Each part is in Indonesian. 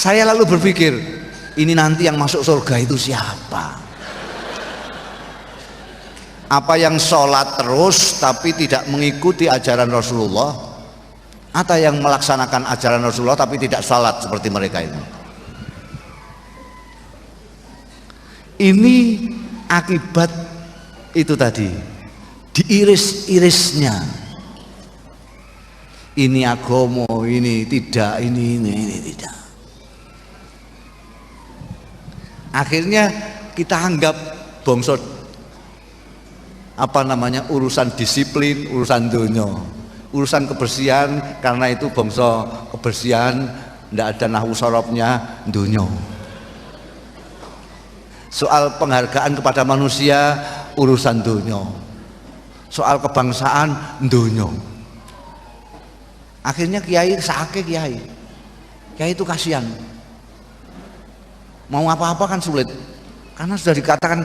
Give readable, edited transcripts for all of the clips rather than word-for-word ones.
Saya lalu berpikir, ini nanti yang masuk surga itu siapa? Apa yang sholat terus tapi tidak mengikuti ajaran Rasulullah, atau yang melaksanakan ajaran Rasulullah tapi tidak sholat seperti mereka itu? Ini akibat itu tadi, diiris-irisnya. Ini agama, ini tidak, ini tidak. Akhirnya kita anggap bangsa urusan disiplin, urusan dunya, urusan kebersihan, karena itu bangsa kebersihan, tidak ada nahwu sorobnya dunya. Soal penghargaan kepada manusia, urusan dunya. Soal kebangsaan, dunya. Akhirnya kiai sakit, kiai itu kasihan. Mau apa-apa kan sulit, karena sudah dikatakan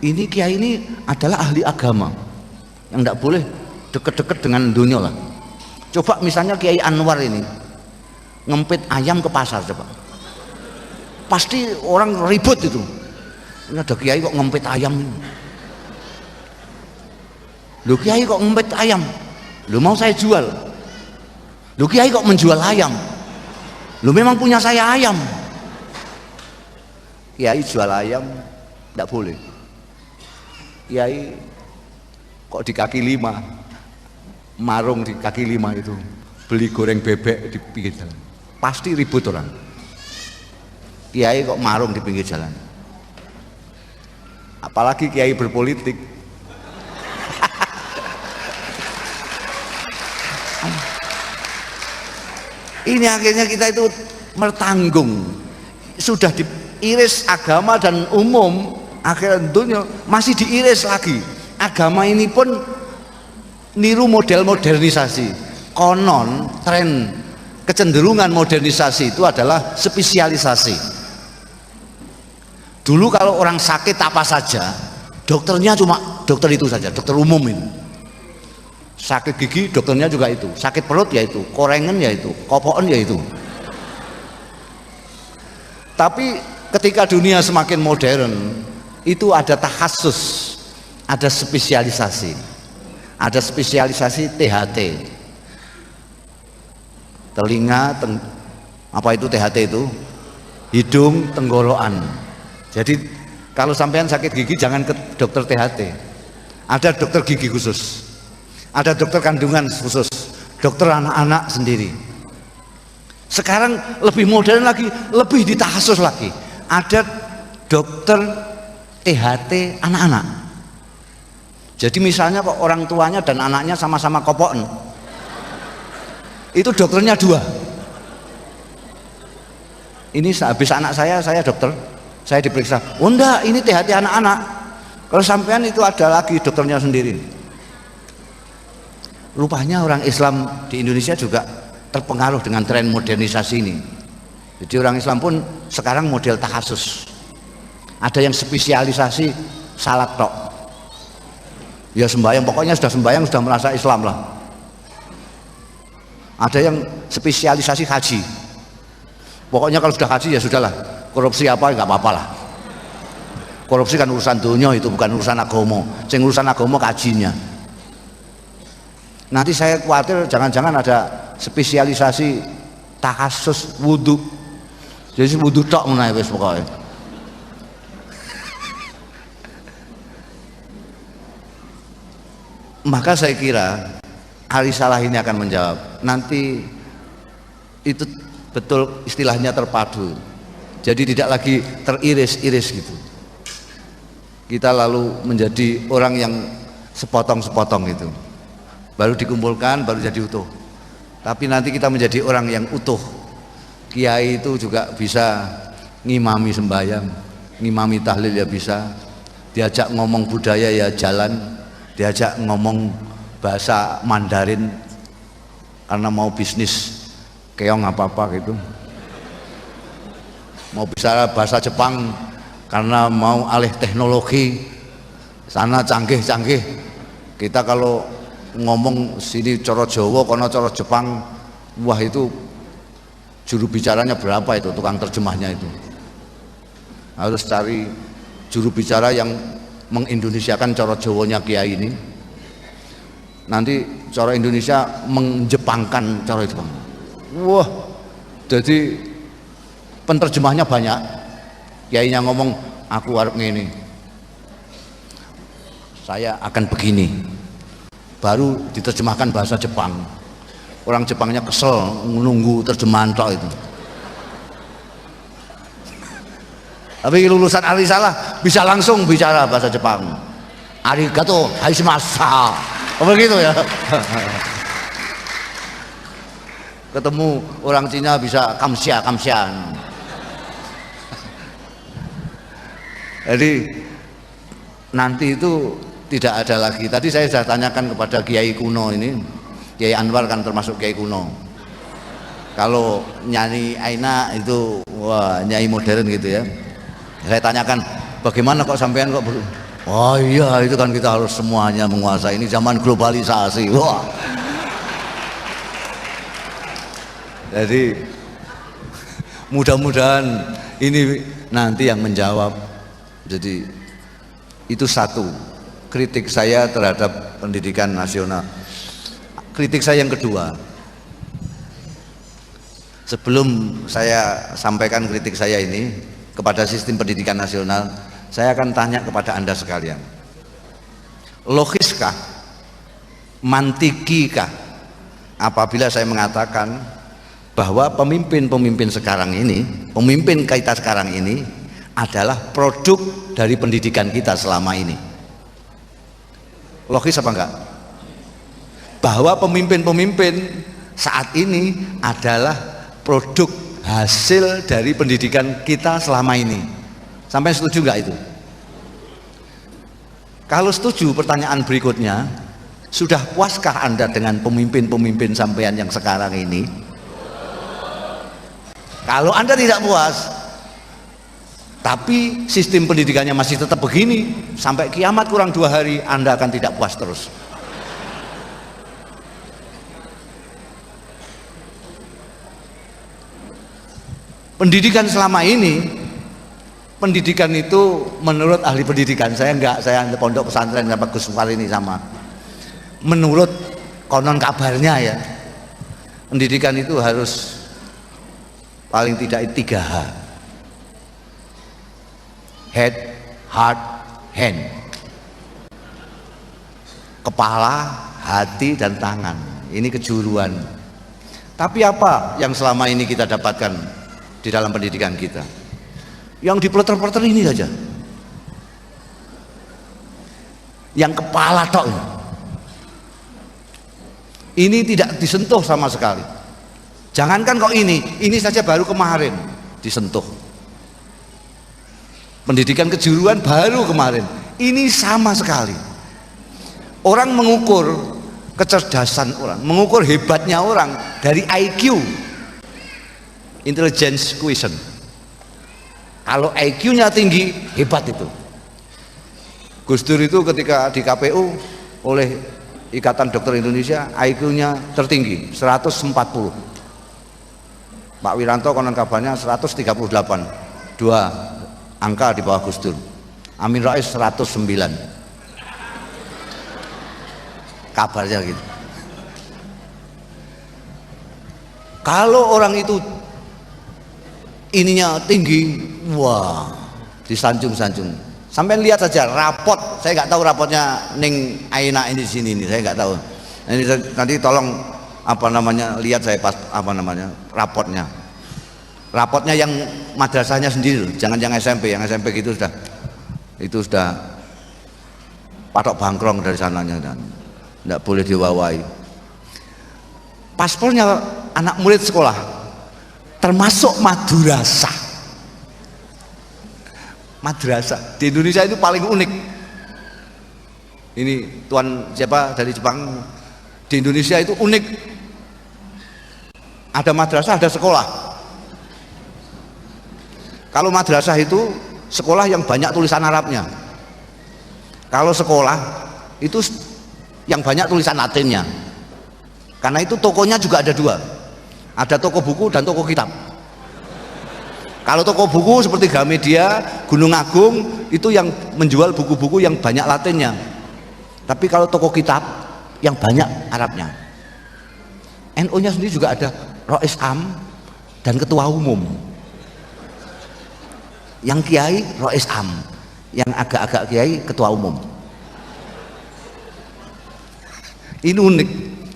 ini kiai ini adalah ahli agama yang tidak boleh deket-deket dengan dunia lah. Coba misalnya Kiai Anwar ini ngempit ayam ke pasar, coba pasti orang ribut itu. Ini ada kiai kok ngempit ayam ini. Loh, kiai kok ngempit ayam, loh mau saya jual. Loh, kiai kok menjual ayam, loh memang punya saya ayam. Kiai jual ayam tidak boleh. Kiai kok di kaki lima, marung di kaki lima itu beli goreng bebek di pinggir jalan, pasti ribut orang. Kiai kok marung di pinggir jalan, apalagi kiai berpolitik. Ini akhirnya kita itu bertanggung, sudah diiris agama dan umum, akhirnya dunia masih diiris lagi. Agama ini pun niru model modernisasi. Konon tren kecenderungan modernisasi itu adalah spesialisasi. Dulu kalau orang sakit apa saja, dokternya cuma dokter itu saja, dokter umum itu. Sakit gigi dokternya juga itu, sakit perut ya itu, korengan ya itu, kopoan ya itu. Tapi ketika dunia semakin modern, itu ada takhasus, ada spesialisasi. Ada spesialisasi THT. Telinga, apa itu THT itu? Hidung, tenggorokan. Jadi kalau sampean sakit gigi jangan ke dokter THT. Ada dokter gigi khusus. Ada dokter kandungan khusus, dokter anak-anak sendiri. Sekarang lebih modern lagi, lebih ditahsus lagi. Ada dokter THT anak-anak. Jadi misalnya kok orang tuanya dan anaknya sama-sama kopoan, itu dokternya dua. Ini habis anak saya dokter, saya diperiksa. Oh enggak, ini THT anak-anak. Kalau sampean itu ada lagi dokternya sendiri. Rupanya orang Islam di Indonesia juga terpengaruh dengan tren modernisasi ini. Jadi orang Islam pun sekarang model takhasus. Ada yang spesialisasi salat tok. Ya sembahyang, pokoknya sudah sembahyang sudah merasa Islam lah. Ada yang spesialisasi haji. Pokoknya kalau sudah haji ya sudahlah. Korupsi apa nggak apa-apa lah. Korupsi kan urusan dunia, itu bukan urusan agama. Yang urusan agama kajinya. Nanti saya khawatir jangan-jangan ada spesialisasi takhasus wudhu. Jadi wudhu tok menaik wis pokoknya. Maka saya kira Ari Salah ini akan menjawab. Nanti itu betul istilahnya terpadu. Jadi tidak lagi teriris-iris gitu. Kita lalu menjadi orang yang sepotong-sepotong gitu. Baru dikumpulkan, baru jadi utuh. Tapi nanti kita menjadi orang yang utuh. Kiai itu juga bisa ngimami sembahyang, ngimami tahlil ya bisa, diajak ngomong budaya ya jalan, diajak ngomong bahasa Mandarin karena mau bisnis keong apa-apa gitu, mau bicara bahasa Jepang karena mau alih teknologi, sana canggih-canggih. Kita kalau ngomong sini coro Jawa, kono coro Jepang, wah itu juru bicaranya berapa itu, tukang terjemahnya itu. Harus cari juru bicara yang mengindonesiakan cara Jawanya Kiai ini. Nanti cara Indonesia menjepangkan cara Jepang. Wah, jadi penerjemahnya banyak. Kiainya ngomong, aku harap ngene, saya akan begini, baru diterjemahkan bahasa Jepang. Orang Jepangnya kesel menunggu terjemahan tok itu. Tapi lulusan Arisalah bisa langsung bicara bahasa Jepang. Arigato haishimasa. Apa gitu ya? Ketemu orang Cina bisa kamsia. Jadi nanti itu tidak ada lagi. Tadi saya sudah tanyakan kepada Kiai kuno ini, Kiai Anwar kan termasuk Kiai kuno. Kalau nyanyi Aina itu wah nyanyi modern gitu ya. Saya tanyakan bagaimana kok sampean kok oh iya itu kan kita harus semuanya menguasai, ini zaman globalisasi. Wah. Jadi mudah-mudahan ini nanti yang menjawab. Jadi itu satu kritik saya terhadap pendidikan nasional. Kritik saya yang kedua, sebelum saya sampaikan kritik saya ini kepada sistem pendidikan nasional, saya akan tanya kepada Anda sekalian, logiskah, mantikikah apabila saya mengatakan bahwa pemimpin sekarang ini, pemimpin kita sekarang ini adalah produk dari pendidikan kita selama ini? Logis apa enggak? Bahwa pemimpin saat ini adalah produk hasil dari pendidikan kita selama ini. Sampai setuju enggak itu? Kalau setuju, pertanyaan berikutnya, sudah puaskah Anda dengan pemimpin sampean yang sekarang ini? Kalau Anda tidak puas, tapi sistem pendidikannya masih tetap begini, sampai kiamat kurang 2 hari Anda akan tidak puas terus. Pendidikan selama ini, pendidikan itu menurut ahli pendidikan, saya enggak, saya pondok pesantren sama Gus Supar ini sama. Menurut konon kabarnya ya, pendidikan itu harus paling tidak 3H. Head, heart, hand. Kepala, hati, dan tangan. Ini kejuruan. Tapi apa yang selama ini kita dapatkan di dalam pendidikan kita? Yang dipeleter-peleter ini saja. Yang kepala tok. Ini tidak disentuh sama sekali. Jangankan kok ini saja baru kemarin disentuh. Pendidikan kejuruan baru kemarin. Ini sama sekali. Orang mengukur kecerdasan orang, mengukur hebatnya orang dari IQ, intelligence quotient. Kalau IQ-nya tinggi, hebat itu. Gus Dur itu ketika di KPU oleh Ikatan Dokter Indonesia, IQ-nya tertinggi 140. Pak Wiranto konon kabarnya 138, 2 angka di bawah Gus Dur. Amin Rais 109, kabarnya gitu. Kalau orang itu ininya tinggi, wah disanjung-sanjung. Sampai lihat saja rapot, saya nggak tahu rapotnya Ning Aina ini di sini nih, saya nggak tahu. Ini nanti tolong lihat saya pas rapotnya. Rapotnya yang madrasahnya sendiri, jangan yang SMP. Yang SMP gitu sudah patok bangkrong dari sananya dan tidak boleh diwawai. Paspornya anak murid sekolah termasuk madrasah. Madrasah di Indonesia itu paling unik. Ini tuan siapa dari Jepang, di Indonesia itu unik. Ada madrasah, ada sekolah. Kalau madrasah itu sekolah yang banyak tulisan Arabnya. Kalau sekolah itu yang banyak tulisan Latinnya. Karena itu tokonya juga ada 2. Ada toko buku dan toko kitab. Kalau toko buku seperti Gramedia, Gunung Agung itu yang menjual buku-buku yang banyak Latinnya. Tapi kalau toko kitab yang banyak Arabnya. NU-nya sendiri juga ada Rois Am dan ketua umum. Yang kiai Rois Am, yang agak-agak kiai ketua umum. Ini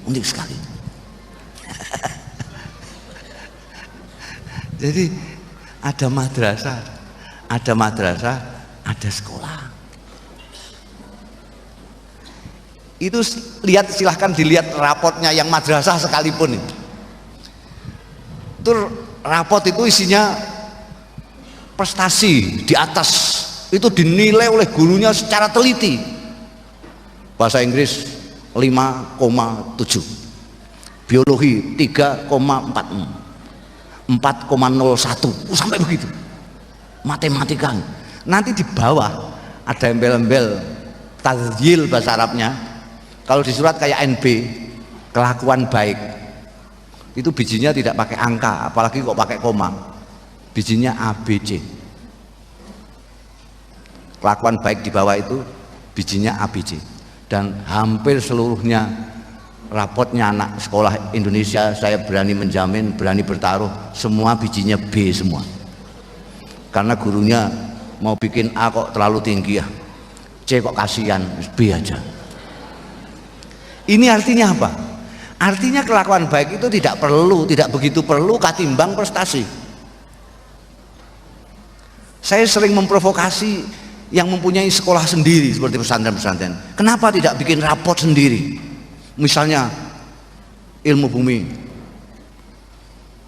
unik sekali. Jadi ada madrasah, ada sekolah. Itu lihat, silahkan dilihat rapotnya yang madrasah sekalipun. Itu rapot itu isinya prestasi di atas, itu dinilai oleh gurunya secara teliti. Bahasa Inggris 5,7, biologi 3,46, 4,01, sampai begitu. Matematika. Nanti di bawah ada embel-embel tazyil bahasa Arabnya. Kalau di surat kayak NB, kelakuan baik, itu bijinya tidak pakai angka, apalagi kok pakai koma. Bijinya ABC. Kelakuan baik di bawah itu bijinya ABC. Dan hampir seluruhnya rapotnya anak sekolah Indonesia, saya berani menjamin, berani bertaruh, semua bijinya B semua. Karena gurunya mau bikin A kok terlalu tinggi ya, C kok kasihan, B aja. Ini artinya apa? Artinya kelakuan baik itu tidak begitu perlu ketimbang prestasi. Saya sering memprovokasi yang mempunyai sekolah sendiri seperti pesantren-pesantren. Kenapa tidak bikin rapot sendiri? Misalnya ilmu bumi,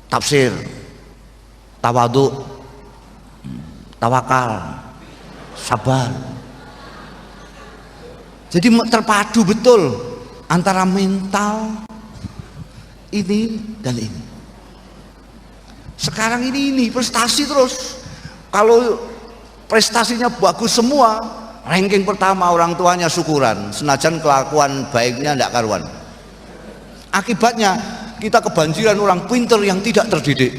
tafsir, tawadhu, tawakal, sabar. Jadi terpadu betul antara mental ini dan ini. Sekarang ini prestasi terus. Kalau prestasinya bagus semua, ranking pertama, orang tuanya syukuran, senajan kelakuan baiknya tidak karuan. Akibatnya kita kebanjiran orang pinter yang tidak terdidik,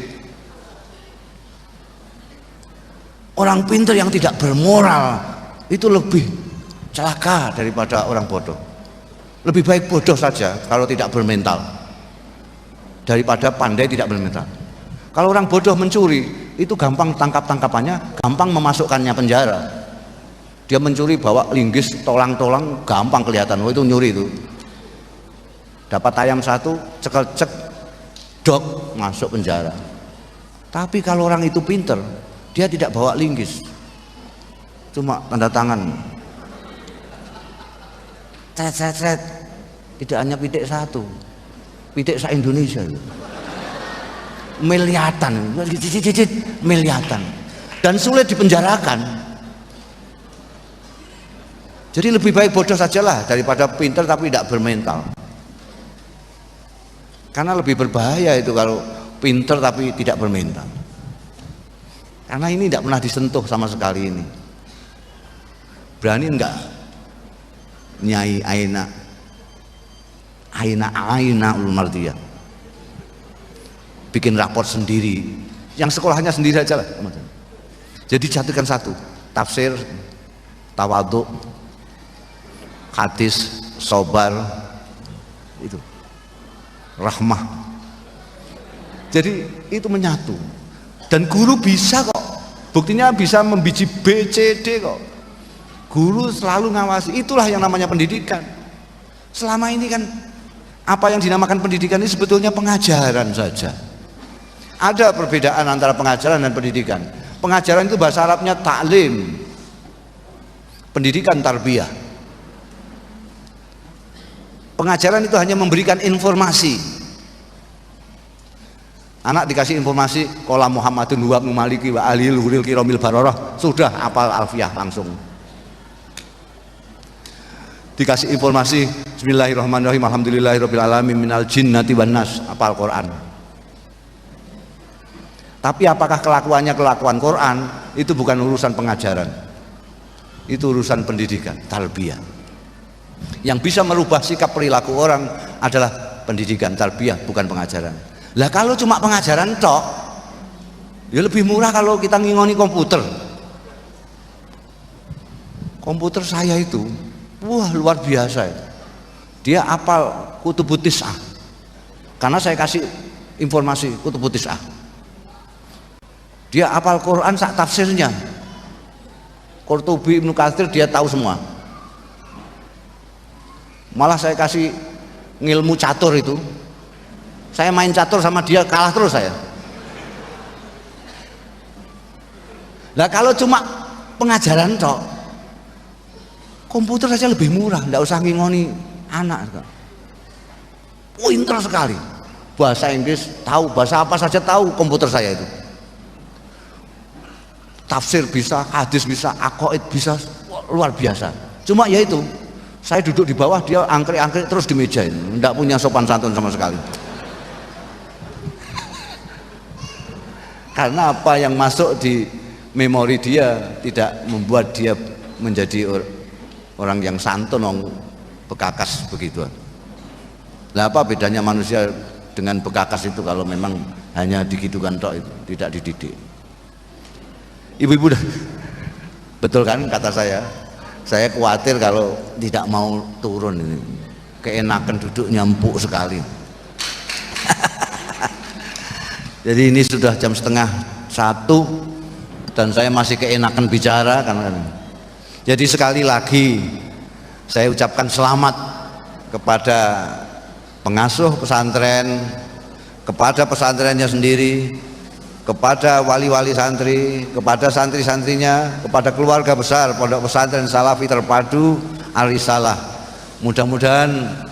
orang pinter yang tidak bermoral. Itu lebih celaka daripada orang bodoh. Lebih baik bodoh saja kalau tidak bermental daripada pandai tidak bermental. Kalau orang bodoh mencuri, itu gampang tangkap-tangkapannya, gampang memasukkannya penjara. Dia mencuri bawa linggis, tolang-tolang, gampang kelihatan, oh itu nyuri itu. Dapat ayam satu, cekel-cek, dok, masuk penjara. Tapi kalau orang itu pinter, dia tidak bawa linggis, cuma tanda tangan, cet, tidak hanya pitik satu, pitik se-Indonesia itu. Miliatan, miliatan, dan sulit dipenjarakan. Jadi lebih baik bodoh sajalah daripada pinter tapi tidak bermental. Karena lebih berbahaya itu kalau pinter tapi tidak bermental. Karena ini tidak pernah disentuh sama sekali ini. Berani enggak Nyai Aina Ulmardiyah bikin raport sendiri, yang sekolahnya sendiri aja lah. Jadi jadikan satu, tafsir, tawadhu, hadis, sobar, itu rahmah. Jadi itu menyatu, dan guru bisa kok, buktinya bisa membiji B, C, D kok. Guru selalu ngawasi. Itulah yang namanya pendidikan. Selama ini kan apa yang dinamakan pendidikan ini sebetulnya pengajaran saja. Ada perbedaan antara pengajaran dan pendidikan. Pengajaran itu bahasa Arabnya ta'lim, pendidikan tarbiyah. Pengajaran itu hanya memberikan informasi. Anak dikasih informasi, qala Muhammadun huwa ibnu Maliki wa alil huril kiromil bararah, sudah hafal alfiyah langsung. Dikasih informasi, bismillahirrahmanirrahim, alhamdulillahirabbil alamin minal jinnati wan nas, hafal Quran. Tapi apakah kelakuannya kelakuan Quran? Itu bukan urusan pengajaran, itu urusan pendidikan, tarbiyah. Yang bisa merubah sikap perilaku orang adalah pendidikan, tarbiyah, bukan pengajaran. Lah kalau cuma pengajaran tok, ya lebih murah kalau kita ngingoni komputer. Komputer saya itu, wah luar biasa itu. Dia hafal Kutubut Tis'ah. Karena saya kasih informasi Kutubut Tis'ah. Dia hafal Quran sak tafsirnya. Qurtubi, Ibnu Katsir dia tahu semua. Malah saya kasih ngilmu catur itu. Saya main catur sama dia kalah terus saya. Nah kalau cuma pengajaran tok, komputer saja lebih murah, nggak usah ngingoni anak. Pinter sekali, bahasa Inggris tahu, bahasa apa saja tahu komputer saya itu. Tafsir bisa, hadis bisa, aqaid bisa, luar biasa. Cuma ya itu, saya duduk di bawah, dia angkrik-angkrik terus di meja ini, nggak punya sopan santun sama sekali. Karena apa yang masuk di memori dia tidak membuat dia menjadi orang yang santun, orang bekakas begituan. Lah apa bedanya manusia dengan bekakas itu kalau memang hanya digitukan tok itu, tidak dididik. Ibu-ibu betul kan kata saya khawatir kalau tidak mau turun ini, keenakan duduknya empuk sekali. Jadi ini sudah jam 12:30 dan saya masih keenakan bicara karena. Jadi sekali lagi saya ucapkan selamat kepada pengasuh pesantren, kepada pesantrennya sendiri, kepada wali-wali santri, kepada santri-santrinya, kepada keluarga besar Pondok Pesantren Salafi Terpadu Ar-Risalah. Mudah-mudahan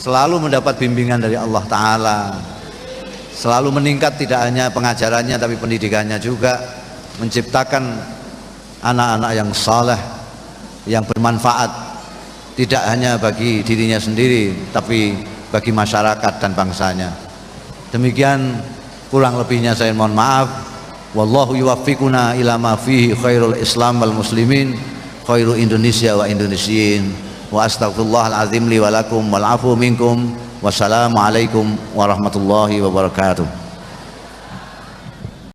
selalu mendapat bimbingan dari Allah Ta'ala, selalu meningkat tidak hanya pengajarannya tapi pendidikannya juga, menciptakan anak-anak yang saleh, yang bermanfaat tidak hanya bagi dirinya sendiri tapi bagi masyarakat dan bangsanya. Demikian, kurang lebihnya saya mohon maaf. Wallahu yuwaffiquna ila ma fihi khairul Islam wal muslimin, khairu Indonesia wa Indonesiin. Wa astaghfirullahal azim li wa lakum wal afu minkum. Wassalamualaikum warahmatullahi wabarakatuh.